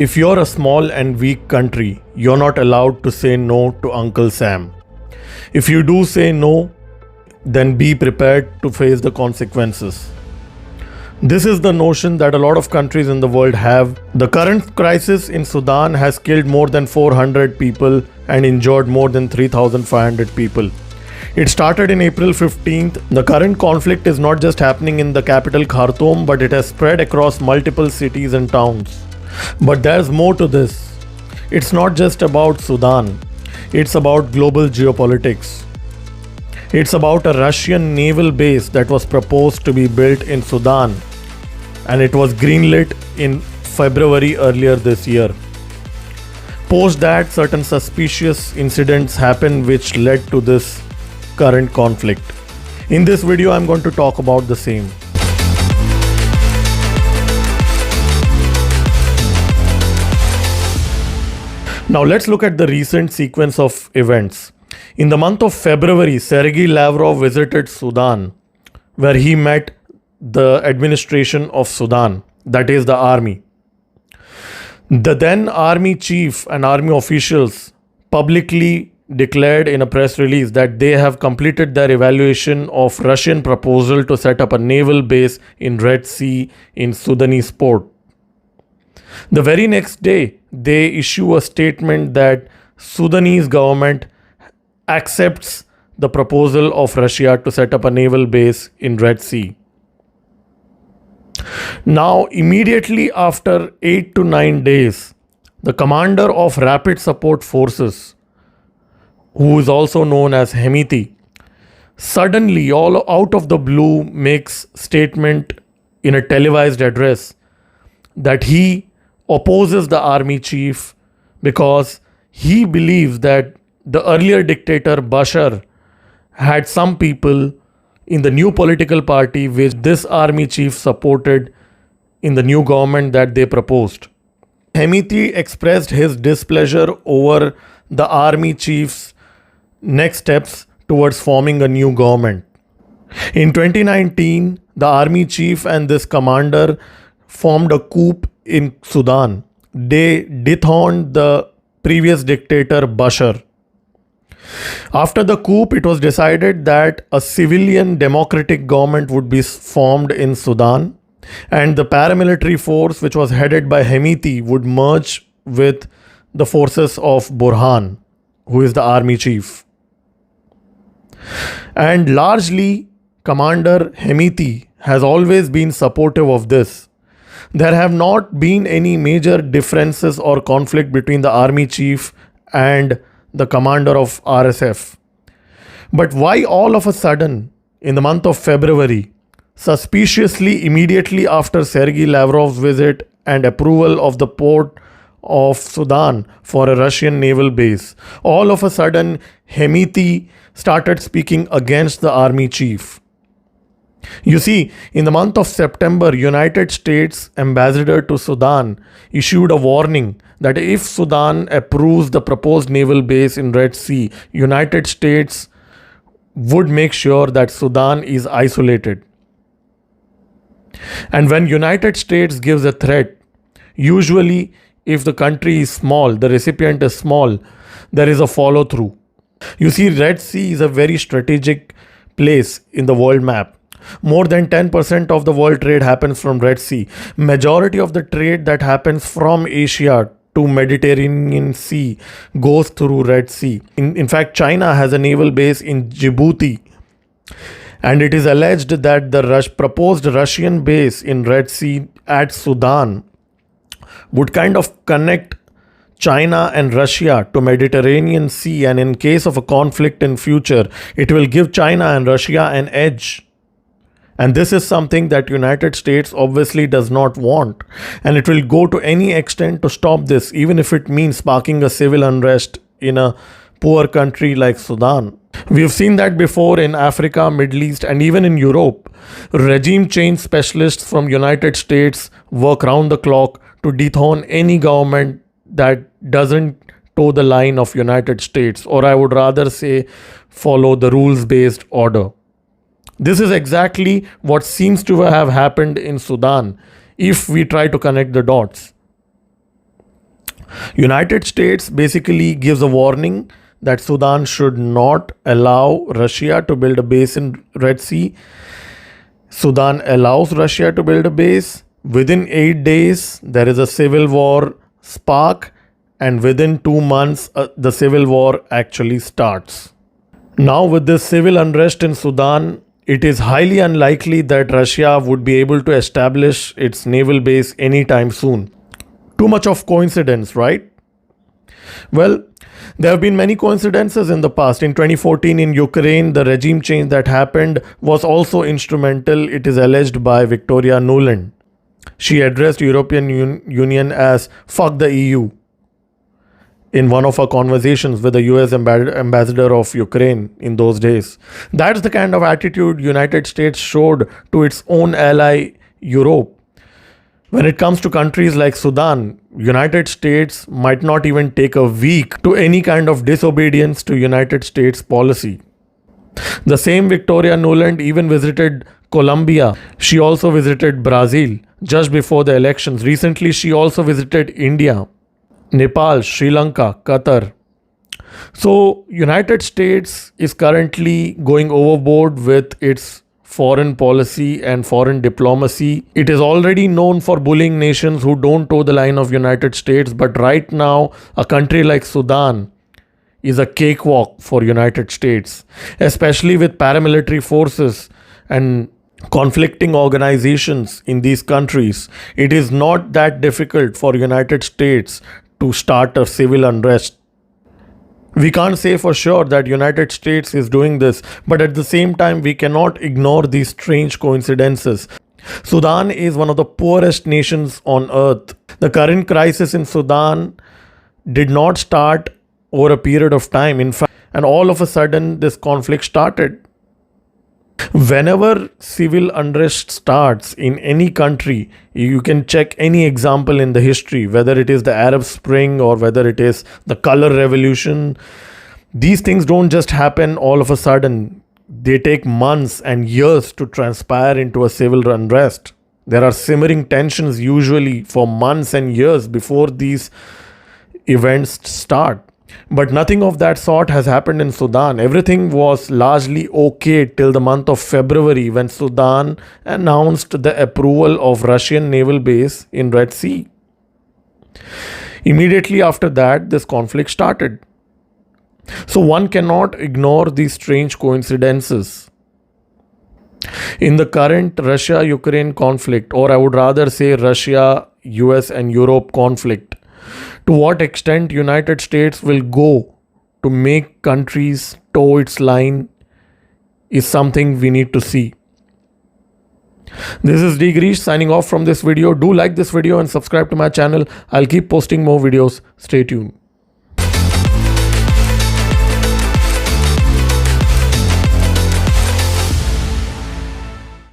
If you're a small and weak country, you're not allowed to say no to Uncle Sam. If you do say no, then be prepared to face the consequences. This is the notion that a lot of countries in the world have. The current crisis in Sudan has killed more than 400 people and injured more than 3,500 people. It started in April 15th. The current conflict is not just happening in the capital Khartoum, but it has spread across multiple cities and towns. But there's more to this. It's not just about Sudan. It's about global geopolitics. It's about a Russian naval base that was proposed to be built in Sudan, and it was greenlit in February earlier this year. Post that, certain suspicious incidents happened which led to this current conflict. In this video, I'm going to talk about the same. Now let's look at the recent sequence of events. In the month of February, Sergey Lavrov visited Sudan, where he met the administration of Sudan, that is the army. The then army chief and army officials publicly declared in a press release that they have completed their evaluation of Russian proposal to set up a naval base in Red Sea in Sudanese port. The very next day, they issue a statement that Sudanese government accepts the proposal of Russia to set up a naval base in Red Sea. Now, immediately after 8 to 9 days, the commander of Rapid Support Forces, who is also known as Hemeti, suddenly, all out of the blue, makes statement in a televised address that he opposes the army chief because he believes that the earlier dictator Bashar had some people in the new political party which this army chief supported in the new government that they proposed. Hemeti expressed his displeasure over the army chief's next steps towards forming a new government. In 2019, the army chief and this commander formed a coup in Sudan. They dethroned the previous dictator Bashar. After the coup, it was decided that a civilian democratic government would be formed in Sudan, and the paramilitary force, which was headed by Hemeti, would merge with the forces of Burhan, who is the army chief. And largely, Commander Hemeti has always been supportive of this. There have not been any major differences or conflict between the army chief and the commander of RSF. But why all of a sudden, in the month of February, suspiciously immediately after Sergey Lavrov's visit and approval of the port of Sudan for a Russian naval base, all of a sudden Hemeti started speaking against the army chief? You see, in the month of September, United States ambassador to Sudan issued a warning that if Sudan approves the proposed naval base in Red Sea, United States would make sure that Sudan is isolated. And when United States gives a threat, usually if the country is small, the recipient is small, there is a follow through. You see, Red Sea is a very strategic place in the world map. More than 10% of the world trade happens from Red Sea. Majority of the trade that happens from Asia to Mediterranean Sea goes through Red Sea. In fact, China has a naval base in Djibouti. And it is alleged that the proposed Russian base in Red Sea at Sudan would kind of connect China and Russia to Mediterranean Sea, and in case of a conflict in future, it will give China and Russia an edge. And this is something that United States obviously does not want. And it will go to any extent to stop this, even if it means sparking a civil unrest in a poor country like Sudan. We've seen that before in Africa, Middle East, and even in Europe. Regime change specialists from United States work round the clock to dethrone any government that doesn't toe the line of United States, or I would rather say follow the rules-based order. This is exactly what seems to have happened in Sudan if we try to connect the dots. United States basically gives a warning that Sudan should not allow Russia to build a base in Red Sea. Sudan allows Russia to build a base. Within 8 days, there is a civil war spark, and within 2 months, the civil war actually starts. Now, with this civil unrest in Sudan, it is highly unlikely that Russia would be able to establish its naval base anytime soon. Too much of coincidence, right? Well, there have been many coincidences in the past. In 2014 in Ukraine, the regime change that happened was also instrumental, it is alleged by Victoria Nuland. She addressed European Union as "fuck the EU" in one of her conversations with the US ambassador of Ukraine in those days. That's the kind of attitude United States showed to its own ally Europe. When it comes to countries like Sudan, United States might not even take a week to any kind of disobedience to United States policy. The same Victoria Nuland even visited Colombia. She also visited Brazil just before the elections. Recently, she also visited India, Nepal, Sri Lanka, Qatar. So, United States is currently going overboard with its foreign policy and foreign diplomacy. It is already known for bullying nations who don't toe the line of United States, but right now, a country like Sudan is a cakewalk for United States, especially with paramilitary forces and conflicting organizations in these countries. It is not that difficult for United States to start a civil unrest. We can't say for sure that United States is doing this, but at the same time, we cannot ignore these strange coincidences. Sudan is one of the poorest nations on earth. The current crisis in Sudan did not start over a period of time. In fact, and all of a sudden, this conflict started. Whenever civil unrest starts in any country, you can check any example in the history, whether it is the Arab Spring or whether it is the Color Revolution. These things don't just happen all of a sudden. They take months and years to transpire into a civil unrest. There are simmering tensions usually for months and years before these events start. But nothing of that sort has happened in Sudan. Everything was largely okay till the month of February when Sudan announced the approval of Russian naval base in Red Sea. Immediately after that, this conflict started. So one cannot ignore these strange coincidences. In the current Russia-Ukraine conflict, or I would rather say Russia, US and Europe conflict, to what extent United States will go to make countries toe its line is something we need to see. This is Digrish signing off from this video. Do like this video and subscribe to my channel. I'll keep posting more videos. Stay tuned.